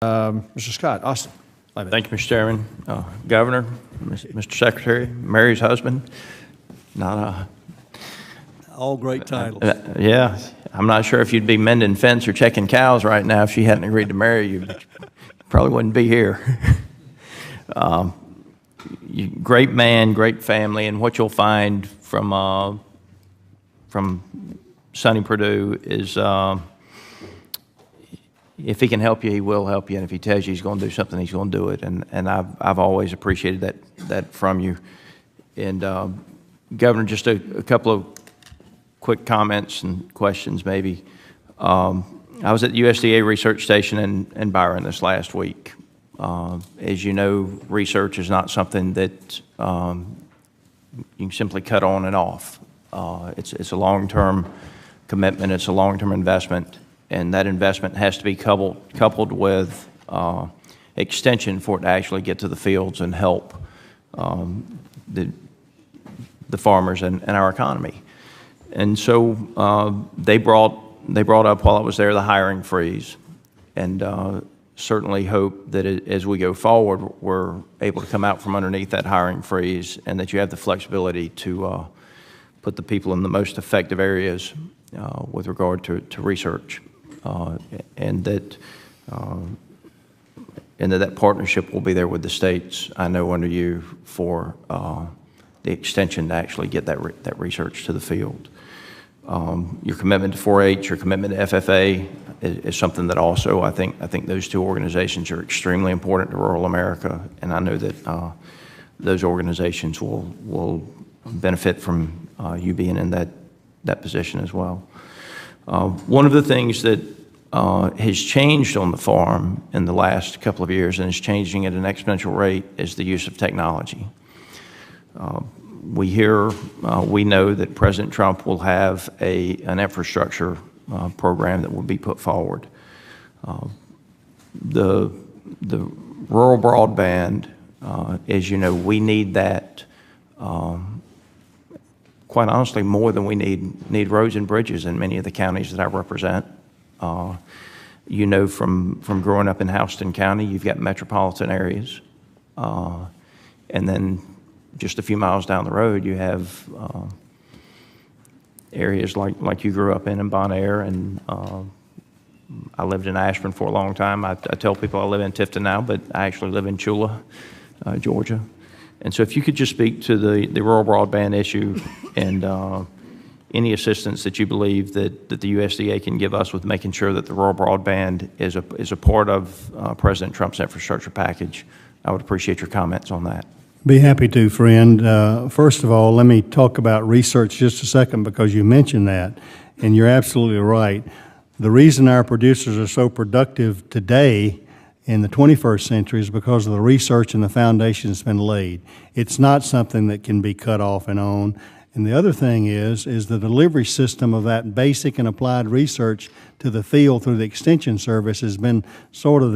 Mr. Scott, Austin. Thank you, Mr. Chairman. Governor, Mr. Secretary, Mary's husband. All great titles. Yeah, I'm not sure if you'd be mending fence or checking cows right now if she hadn't agreed to marry you. Probably wouldn't be here. Great man, great family, and what you'll find from Sonny Perdue is if he can help you, he will help you, and if he tells you he's going to do something, he's going to do it. And I've always appreciated that from you. And Governor, just a couple of quick comments and questions, maybe. I was at the USDA research station in Byron this last week. As you know, research is not something that you can simply cut on and off. It's a long-term commitment. It's a long-term investment, and that investment has to be coupled with extension for it to actually get to the fields and help the farmers and our economy. And so they brought up while I was there the hiring freeze, and certainly hope that as we go forward, we're able to come out from underneath that hiring freeze, and that you have the flexibility to put the people in the most effective areas with regard to research, and that partnership will be there with the states, I know, under you for the extension to actually get that research to the field. Your commitment to 4-H, your commitment to FFA is something that also I think those two organizations are extremely important to rural America, and I know that those organizations will benefit from you being in that position as well. One of the things that has changed on the farm in the last couple of years, and is changing at an exponential rate, is the use of technology. We know that President Trump will have an infrastructure program that will be put forward. The rural broadband, as you know, we need that, quite honestly, more than we need roads and bridges in many of the counties that I represent. You know, from growing up in Houston County, you've got metropolitan areas, and then just a few miles down the road, you have areas like you grew up in Bon Air, and I lived in Ashburn for a long time. I tell people I live in Tifton now, but I actually live in Chula, Georgia. And so if you could just speak to the rural broadband issue and any assistance that you believe that the USDA can give us with making sure that the rural broadband is a part of President Trump's infrastructure package, I would appreciate your comments on that. Be happy to, friend. First of all, let me talk about research just a second, because you mentioned that, and you're absolutely right. The reason our producers are so productive today in the 21st century is because of the research and the foundation that's been laid. It's not something that can be cut off and on. And the other thing is the delivery system of that basic and applied research to the field through the Extension Service has been sort of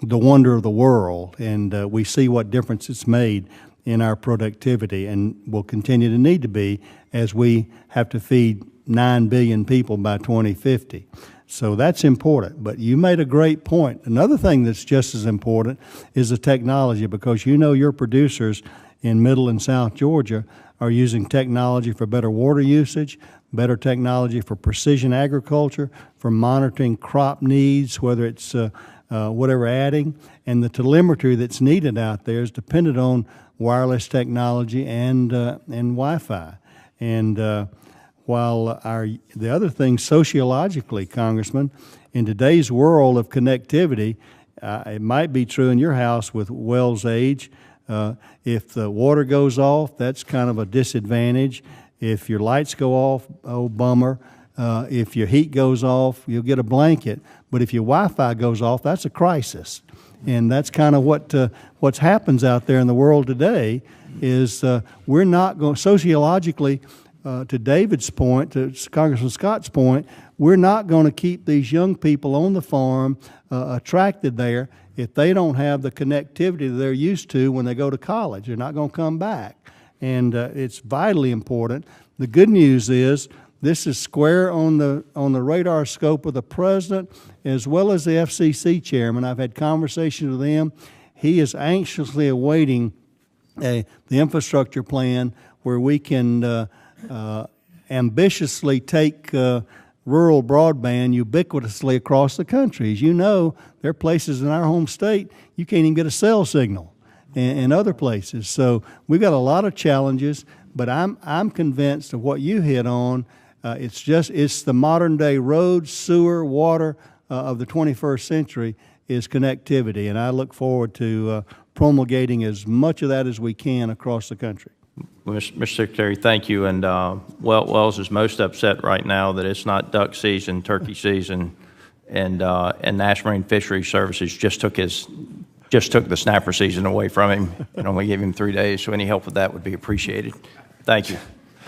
the wonder of the world, and we see what difference it's made in our productivity, and will continue to need to be as we have to feed 9 billion people by 2050. So that's important. But you made a great point. Another thing that's just as important is the technology, because you know your producers in Middle and South Georgia are using technology for better water usage, better technology for precision agriculture, for monitoring crop needs, whether it's whatever adding, and the telemetry that's needed out there is dependent on wireless technology and Wi-Fi. And while the other thing sociologically, Congressman, in today's world of connectivity, it might be true in your house with Wells age. If the water goes off, that's kind of a disadvantage. If your lights go off, oh, bummer. If your heat goes off, you'll get a blanket. But if your Wi-Fi goes off, that's a crisis. And that's kind of what happens out there in the world today is we're not going, sociologically, to David's point, to Congressman Scott's point, we're not going to keep these young people on the farm attracted there if they don't have the connectivity that they're used to when they go to college. They're not going to come back. And it's vitally important. The good news is this is square on the radar scope of the president as well as the FCC chairman. I've had conversations with him. He is anxiously awaiting the infrastructure plan where we can ambitiously take rural broadband ubiquitously across the country. As you know, there are places in our home state you can't even get a cell signal, and other places. So we've got a lot of challenges, but I'm convinced of what you hit on. It's the modern day road, sewer, water of the 21st century is connectivity, and I look forward to promulgating as much of that as we can across the country. Well, Mr. Secretary, thank you. And Wells is most upset right now that it's not duck season, turkey season, and National Marine Fisheries Services just took the snapper season away from him and only gave him 3 days. So any help with that would be appreciated. Thank you.